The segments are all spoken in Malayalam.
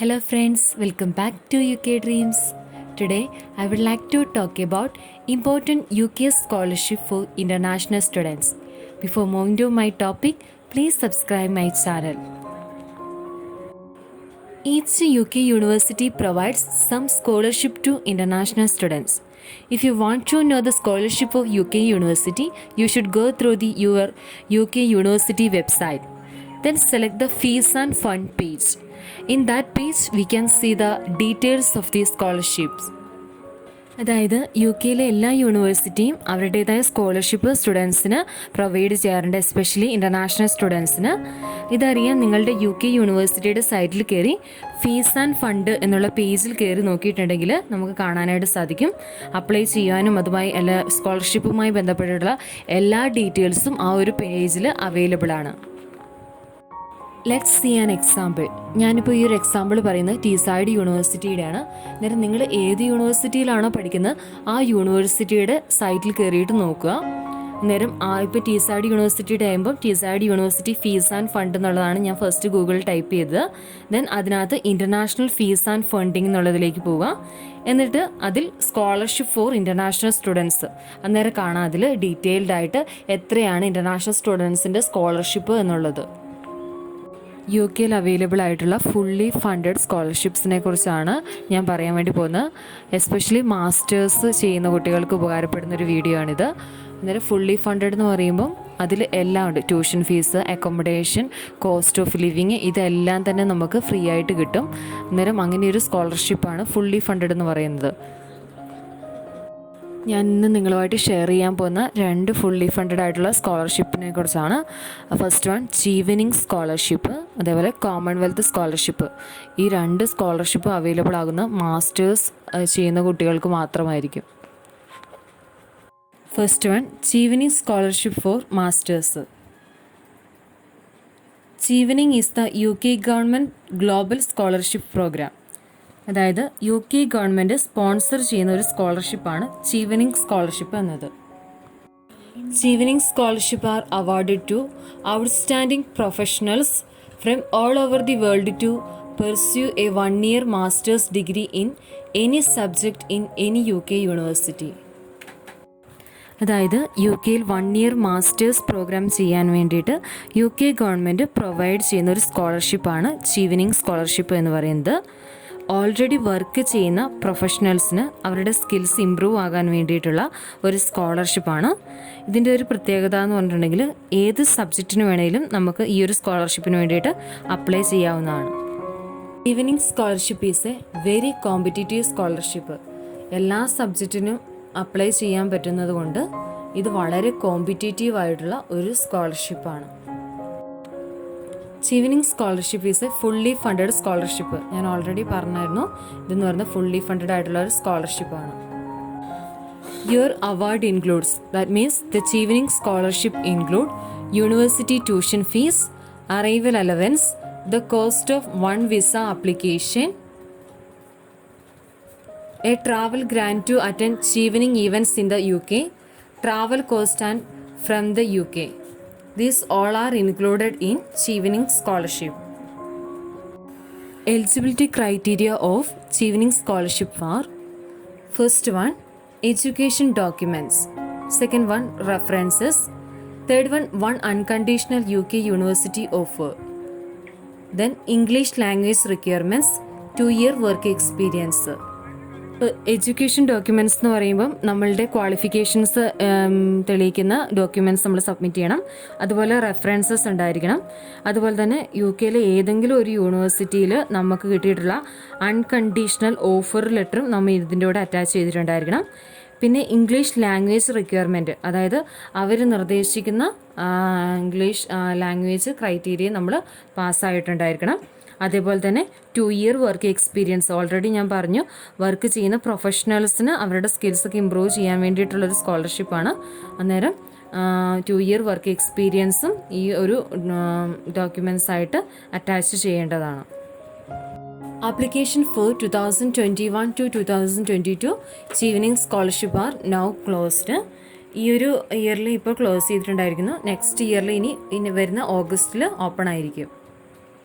Hello friends, welcome back to UK Dreams. Today I would like to talk about important UK scholarship for international students. Before moving to my topic, please subscribe my channel. Each UK university provides some scholarship to international students. If you want to know the scholarship of UK university, you should go through your UK university website. Then select the fees and fund page. In that page, we can see the details of these scholarships. അതായത് യു കെയിലെ എല്ലാ യൂണിവേഴ്സിറ്റിയും അവരുടേതായ സ്കോളർഷിപ്പ് സ്റ്റുഡൻസിന് പ്രൊവൈഡ് ചെയ്യാറുണ്ട്, എസ്പെഷ്യലി ഇൻ്റർനാഷണൽ സ്റ്റുഡൻസിന്. ഇതറിയാൻ നിങ്ങളുടെ യു കെ യൂണിവേഴ്സിറ്റിയുടെ സൈറ്റിൽ കയറി ഫീസ് ആൻഡ് ഫണ്ട് എന്നുള്ള പേജിൽ കയറി നോക്കിയിട്ടുണ്ടെങ്കിൽ നമുക്ക് കാണാനായിട്ട് സാധിക്കും. അപ്ലൈ ചെയ്യാനും അതുമായി എല്ലാ സ്കോളർഷിപ്പുമായി ബന്ധപ്പെട്ടിട്ടുള്ള എല്ലാ ഡീറ്റെയിൽസും ആ ഒരു പേജിൽ അവൈലബിൾ ആണ്. Let's see an example. ഞാനിപ്പോൾ ഈ ഒരു എക്സാമ്പിൾ പറയുന്നത് ടീസൈഡ് യൂണിവേഴ്സിറ്റിയുടെയാണ്. അന്നേരം നിങ്ങൾ ഏത് യൂണിവേഴ്സിറ്റിയിലാണോ പഠിക്കുന്നത് ആ യൂണിവേഴ്സിറ്റിയുടെ സൈറ്റിൽ കയറിയിട്ട് നോക്കുക. അന്നേരം ഇപ്പോൾ ടീസൈഡ് യൂണിവേഴ്സിറ്റിയുടെ ആകുമ്പോൾ ടീസൈഡ് യൂണിവേഴ്സിറ്റി ഫീസ് ആൻഡ് ഫണ്ട് എന്നുള്ളതാണ് ഞാൻ ഫസ്റ്റ് ഗൂഗിളിൽ ടൈപ്പ് ചെയ്തത്. ദെൻ അതിനകത്ത് ഇൻ്റർനാഷണൽ ഫീസ് ആൻഡ് ഫണ്ടിങ് എന്നുള്ളതിലേക്ക് പോവുക. എന്നിട്ട് അതിൽ സ്കോളർഷിപ്പ് ഫോർ ഇൻ്റർനാഷണൽ സ്റ്റുഡൻസ് അന്നേരം കാണാം അതിൽ ഡീറ്റെയിൽഡ് ആയിട്ട് എത്രയാണ് ഇൻ്റർനാഷണൽ സ്റ്റുഡൻസിൻ്റെ സ്കോളർഷിപ്പ് എന്നുള്ളത്. യു കെയിൽ അവൈലബിൾ ആയിട്ടുള്ള ഫുള്ളി ഫണ്ടഡ് സ്കോളർഷിപ്സിനെ കുറിച്ചാണ് ഞാൻ പറയാൻ വേണ്ടി പോകുന്നത്. എസ്പെഷ്യലി മാസ്റ്റേഴ്സ് ചെയ്യുന്ന കുട്ടികൾക്ക് ഉപകാരപ്പെടുന്നൊരു വീഡിയോ ആണിത്. അന്നേരം ഫുള്ളി ഫണ്ടഡ് എന്ന് പറയുമ്പം അതിൽ എല്ലാം ഉണ്ട്. Tuition fees, accommodation, cost of living, ഇതെല്ലാം തന്നെ നമുക്ക് ഫ്രീ ആയിട്ട് കിട്ടും. അന്നേരം അങ്ങനെയൊരു സ്കോളർഷിപ്പാണ് ഫുള്ളി ഫണ്ടഡ് എന്ന് പറയുന്നത്. ഞാൻ ഇന്ന് നിങ്ങളുമായിട്ട് ഷെയർ ചെയ്യാൻ പോകുന്ന 2 ഫുള്ളി ഫണ്ടഡ് ആയിട്ടുള്ള സ്കോളർഷിപ്പിനെ കുറിച്ചാണ്. ഫസ്റ്റ് വൺ ചീവനിങ് സ്കോളർഷിപ്പ്, അതേപോലെ കോമൺവെൽത്ത് സ്കോളർഷിപ്പ്. ഈ 2 സ്കോളർഷിപ്പ് അവൈലബിൾ ആകുന്ന മാസ്റ്റേഴ്സ് ചെയ്യുന്ന കുട്ടികൾക്ക് മാത്രമായിരിക്കും. First one Chevening scholarship for masters. Chevening is the UK government global scholarship program. അതായത് യു കെ ഗവൺമെൻറ് സ്പോൺസർ ചെയ്യുന്ന ഒരു സ്കോളർഷിപ്പാണ് ചീവനിങ് സ്കോളർഷിപ്പ് എന്നത്. Chevening scholarship are awarded to outstanding professionals from all over the world to pursue a 1-year masters degree in any subject in any UK university. അതായത് യു കെയിൽ 1-year മാസ്റ്റേഴ്സ് പ്രോഗ്രാം ചെയ്യാൻ വേണ്ടിയിട്ട് യു കെ ഗവൺമെൻറ് പ്രൊവൈഡ് ചെയ്യുന്ന ഒരു സ്കോളർഷിപ്പാണ് ചീവനിങ് സ്കോളർഷിപ്പ് എന്ന് പറയുന്നത്. ഓൾറെഡി വർക്ക് ചെയ്യുന്ന പ്രൊഫഷണൽസിന് അവരുടെ സ്കിൽസ് ഇമ്പ്രൂവ് ആകാൻ വേണ്ടിയിട്ടുള്ള ഒരു സ്കോളർഷിപ്പാണ്. ഇതിൻ്റെ ഒരു പ്രത്യേകത എന്ന് പറഞ്ഞിട്ടുണ്ടെങ്കിൽ ഏത് സബ്ജക്റ്റിന് വേണമെങ്കിലും നമുക്ക് ഈ ഒരു സ്കോളർഷിപ്പിന് വേണ്ടിയിട്ട് അപ്ലൈ ചെയ്യാവുന്നതാണ്. Evening scholarship is A very competitive scholarship. എല്ലാ സബ്ജക്റ്റിനും അപ്ലൈ ചെയ്യാൻ പറ്റുന്നത് കൊണ്ട് ഇത് വളരെ കോമ്പറ്റീറ്റീവ് ആയിട്ടുള്ള ഒരു സ്കോളർഷിപ്പാണ്. Chevening scholarship is a fully funded scholarship. ഞാൻ ഓൾറെഡി പറഞ്ഞായിരുന്നു, ഇതെന്ന് പറയുന്നത് ഫുള്ളി ഫണ്ടഡ് ആയിട്ടുള്ള ഒരു സ്കോളർഷിപ്പാണ്. Your award includes, that means the Chevening scholarship include university tuition fees, arrival allowance, the cost of 1 visa application, a travel grant to attend Chevening events in the UK, travel cost and from the UK. These all are included in Chevening Scholarship. Eligibility criteria of Chevening Scholarship are: first one, education documents; second one, references; third one unconditional UK university offer; then English language requirements, 2-year work experience. Education documents എന്ന് പറയുമ്പം നമ്മളുടെ ക്വാളിഫിക്കേഷൻസ് തെളിയിക്കുന്ന ഡോക്യുമെൻറ്റ്സ് നമ്മൾ സബ്മിറ്റ് ചെയ്യണം. അതുപോലെ റെഫറൻസസ് ഉണ്ടായിരിക്കണം. അതുപോലെ തന്നെ യു കെയിലെ ഏതെങ്കിലും ഒരു യൂണിവേഴ്സിറ്റിയിൽ നമുക്ക് കിട്ടിയിട്ടുള്ള അൺകണ്ടീഷണൽ ഓഫർ ലെറ്ററും നമ്മൾ ഇതിൻ്റെ കൂടെ അറ്റാച്ച് ചെയ്തിട്ടുണ്ടായിരിക്കണം. പിന്നെ ഇംഗ്ലീഷ് ലാംഗ്വേജ് റിക്വയർമെൻറ്റ്, അതായത് അവർ നിർദ്ദേശിക്കുന്ന ഇംഗ്ലീഷ് ലാംഗ്വേജ് ക്രൈറ്റീരിയ നമ്മൾ പാസ്സായിട്ടുണ്ടായിരിക്കണം. അതേപോലെ തന്നെ 2-year വർക്ക് എക്സ്പീരിയൻസ്. ഓൾറെഡി ഞാൻ പറഞ്ഞു, വർക്ക് ചെയ്യുന്ന പ്രൊഫഷണൽസിന് അവരുടെ സ്കിൽസൊക്കെ ഇമ്പ്രൂവ് ചെയ്യാൻ വേണ്ടിയിട്ടുള്ളൊരു സ്കോളർഷിപ്പാണ്. അന്നേരം 2-year വർക്ക് എക്സ്പീരിയൻസും ഈ ഒരു ഡോക്യുമെൻറ്റ്സ് ആയിട്ട് അറ്റാച്ച് ചെയ്യേണ്ടതാണ്. Application for 2021 to 2022 Chevening scholarship are now closed. ഈ ഒരു ഇയറിൽ ഇപ്പോൾ ക്ലോസ് ചെയ്തിട്ടുണ്ടായിരിക്കുന്നു. നെക്സ്റ്റ് ഇയറിൽ ഇനി വരുന്ന ഓഗസ്റ്റിൽ ഓപ്പൺ ആയിരിക്കും.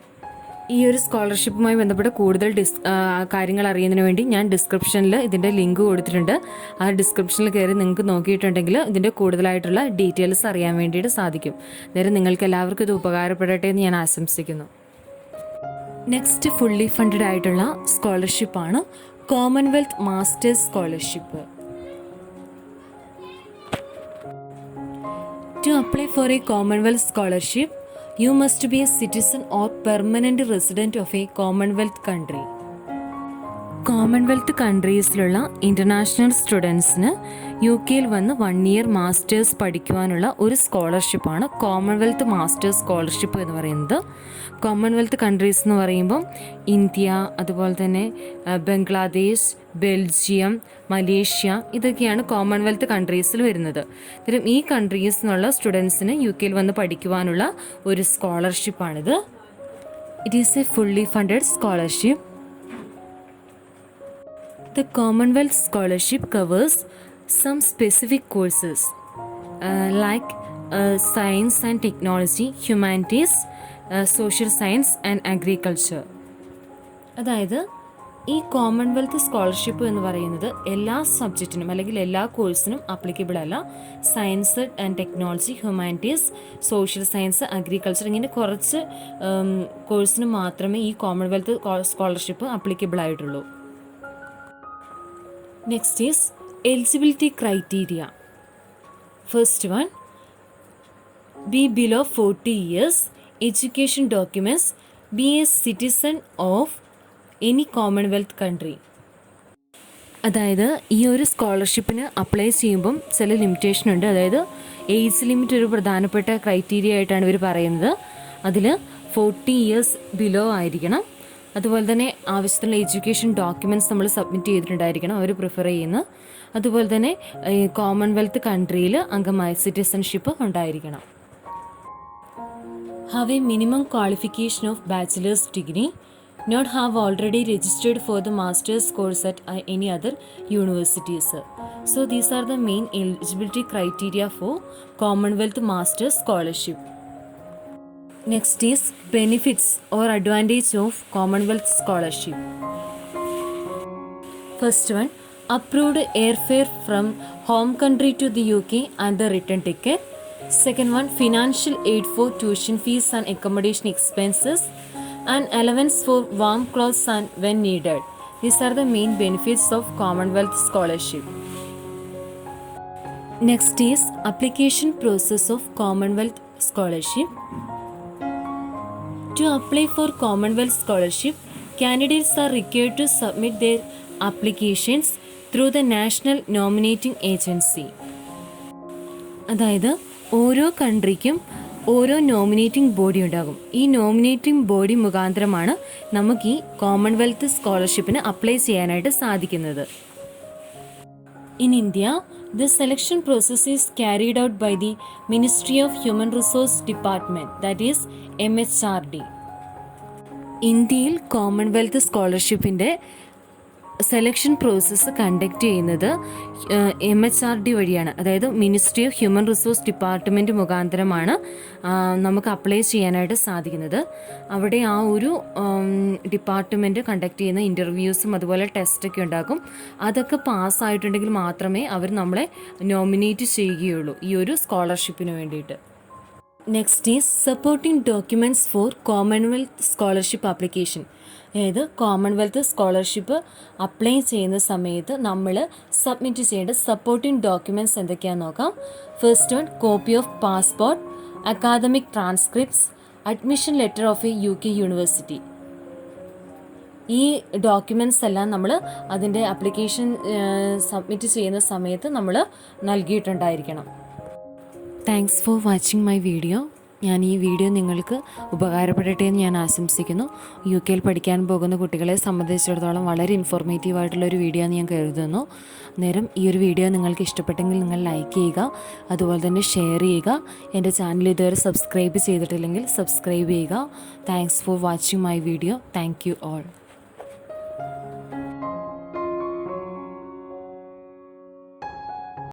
ഈ ഒരു സ്കോളർഷിപ്പുമായി ബന്ധപ്പെട്ട് കൂടുതൽ കാര്യങ്ങൾ അറിയുന്നതിന് വേണ്ടി ഞാൻ ഡിസ്ക്രിപ്ഷനിൽ ഇതിൻ്റെ ലിങ്ക് കൊടുത്തിട്ടുണ്ട്. ആ ഡിസ്ക്രിപ്ഷനിൽ കയറി നിങ്ങൾക്ക് നോക്കിയിട്ടുണ്ടെങ്കിൽ ഇതിൻ്റെ കൂടുതലായിട്ടുള്ള ഡീറ്റെയിൽസ് അറിയാൻ വേണ്ടിയിട്ട് സാധിക്കും. അന്നേരം നിങ്ങൾക്ക് എല്ലാവർക്കും ഇത് ഉപകാരപ്പെടട്ടെ എന്ന് ഞാൻ ആശംസിക്കുന്നു. നെക്സ്റ്റ് ഫുള്ളി ഫണ്ടഡ് ആയിട്ടുള്ള സ്കോളർഷിപ്പാണ് Commonwealth masters scholarship. To apply for a Commonwealth scholarship, you must be a citizen or permanent resident of a Commonwealth country. Commonwealth കൺട്രീസിലുള്ള ഇൻ്റർനാഷണൽ സ്റ്റുഡൻസിന് യു കെയിൽ വന്ന് 1 ഇയർ മാസ്റ്റേഴ്സ് പഠിക്കുവാനുള്ള ഒരു സ്കോളർഷിപ്പാണ് കോമൺവെൽത്ത് മാസ്റ്റേഴ്സ് സ്കോളർഷിപ്പ് എന്ന് പറയുന്നത്. കോമൺവെൽത്ത് കൺട്രീസ് എന്ന് പറയുമ്പം ഇന്ത്യ, അതുപോലെ തന്നെ ബംഗ്ലാദേശ്, ബെൽജിയം, മലേഷ്യ, ഇതൊക്കെയാണ് കോമൺവെൽത്ത് കൺട്രീസിൽ വരുന്നത്. അന്നേരം ഈ കൺട്രീസിൽ നിന്നുള്ള സ്റ്റുഡൻസിന് യു കെയിൽ വന്ന് പഠിക്കുവാനുള്ള ഒരു സ്കോളർഷിപ്പാണിത്. It is a fully funded scholarship. The Commonwealth Scholarship covers some specific courses like science and technology, humanities, social science and agriculture. അതായത് ഈ കോമൺവെൽത്ത് സ്കോളർഷിപ്പ് എന്ന് പറയുന്നത് എല്ലാ സബ്ജക്റ്റിനും അല്ലെങ്കിൽ എല്ലാ കോഴ്സിനും ആപ്ലിക്കബിൾ അല്ല. Science and technology, humanities, social science, agriculture, ഇങ്ങനെ കുറച്ച് കോഴ്സിന് മാത്രമേ ഈ കോമൺവെൽത്ത് സ്കോളർഷിപ്പ് ആപ്ലിക്കബിൾ ആയിട്ടുള്ളൂ. Next is eligibility criteria. First one, be below 40 years, education documents, be a citizen of any Commonwealth country. അതായത് ഈ ഒരു സ്കോളർഷിപ്പിന് അപ്ലൈ ചെയ്യുമ്പം ചില ലിമിറ്റേഷൻ ഉണ്ട്. അതായത് ഏജ് ലിമിറ്റ് ഒരു പ്രധാനപ്പെട്ട ക്രൈറ്റീരിയ ആയിട്ടാണ് ഇവർ പറയുന്നത്. അതിൽ 40 ഇയേഴ്സ് ബിലോ ആയിരിക്കണം. അതുപോലെ തന്നെ ആവശ്യത്തിനുള്ള എഡ്യൂക്കേഷൻ ഡോക്യുമെൻറ്റ്സ് നമ്മൾ സബ്മിറ്റ് ചെയ്തിട്ടുണ്ടായിരിക്കണം, അവർ പ്രിഫർ ചെയ്യുന്നു. അതുപോലെ തന്നെ കോമൺവെൽത്ത് കൺട്രിയിൽ അംഗമായ സിറ്റിസൺഷിപ്പ് ഉണ്ടായിരിക്കണം. Have a minimum qualification of bachelor's degree, not have already registered for the master's course at any other universities. So these are the main eligibility criteria for Commonwealth masters scholarship. Next is benefits or advantage of Commonwealth scholarship. First one, approved airfare from home country to the UK and the return ticket. Second one, financial aid for tuition fees and accommodation expenses and allowance for warm clothes and when needed. These are the main benefits of Commonwealth scholarship. Next is application process of Commonwealth scholarship. To apply for Commonwealth scholarship, candidates are required to submit their applications through the National Nominating Agency. അതായത് ഓരോ കൺട്രിക്കും ഓരോ നോമിനേറ്റിംഗ് ബോഡി ഉണ്ടാകും. ഈ നോമിനേറ്റിംഗ് ബോഡി മുഖാന്തരമാണ് നമുക്ക് ഈ കോമൺവെൽത്ത് സ്കോളർഷിപ്പിന് അപ്ലൈ ചെയ്യാനായിട്ട് സാധിക്കുന്നത്. In India, the selection process is carried out by the Ministry of Human Resource Department, that is MHRD. ഇന്ത്യയിൽ കോമൺവെൽത്ത് സ്കോളർഷിപ്പിൻ്റെ സെലക്ഷൻ പ്രോസസ്സ് കണ്ടക്ട് ചെയ്യുന്നത് MHRD വഴിയാണ്. അതായത് ministry of human resource department മുഖാന്തരമാണ് നമുക്ക് അപ്ലൈ ചെയ്യാനായിട്ട് സാധിക്കുന്നത്. അവിടെ ആ ഒരു ഡിപ്പാർട്ട്മെൻറ്റ് കണ്ടക്ട് ചെയ്യുന്ന ഇൻ്റർവ്യൂസും അതുപോലെ ടെസ്റ്റൊക്കെ ഉണ്ടാകും. അതൊക്കെ പാസ്സായിട്ടുണ്ടെങ്കിൽ മാത്രമേ അവർ നമ്മളെ നോമിനേറ്റ് ചെയ്യുകയുള്ളൂ ഈ ഒരു സ്കോളർഷിപ്പിന് വേണ്ടിയിട്ട്. Next is supporting documents for Commonwealth scholarship application. അതായത് കോമൺവെൽത്ത് സ്കോളർഷിപ്പ് അപ്ലൈ ചെയ്യുന്ന സമയത്ത് നമ്മൾ സബ്മിറ്റ് ചെയ്യേണ്ട സപ്പോർട്ടിംഗ് ഡോക്യുമെൻറ്റ്സ് എന്തൊക്കെയാണെന്ന് നോക്കാം. First one, copy of passport, academic transcripts, admission letter of a UK university. ഈ ഡോക്യുമെൻറ്റ്സ് എല്ലാം നമ്മൾ അതിൻ്റെ ആപ്ലിക്കേഷൻ സബ്മിറ്റ് ചെയ്യുന്ന സമയത്ത് നമ്മൾ നൽകിയിട്ടുണ്ടായിരിക്കണം. Thanks for watching my video. ഞാൻ ഈ വീഡിയോ നിങ്ങൾക്ക് ഉപകാരപ്പെടട്ടെ എന്ന് ഞാൻ ആശംസിക്കുന്നു. UK പഠിക്കാൻ പോകുന്ന കുട്ടികളെ സംബന്ധിച്ചിടത്തോളം വളരെ ഇൻഫോർമേറ്റീവായിട്ടുള്ളൊരു വീഡിയോ എന്ന് ഞാൻ കരുതുന്നു. നേരം ഈ ഒരു വീഡിയോ നിങ്ങൾക്ക് ഇഷ്ടപ്പെട്ടെങ്കിൽ നിങ്ങൾ ലൈക്ക് ചെയ്യുക, അതുപോലെ തന്നെ ഷെയർ ചെയ്യുക. എൻ്റെ ചാനൽ ഇതുവരെ സബ്സ്ക്രൈബ് ചെയ്തിട്ടില്ലെങ്കിൽ സബ്സ്ക്രൈബ് ചെയ്യുക. Thanks for watching my video. Thank you all.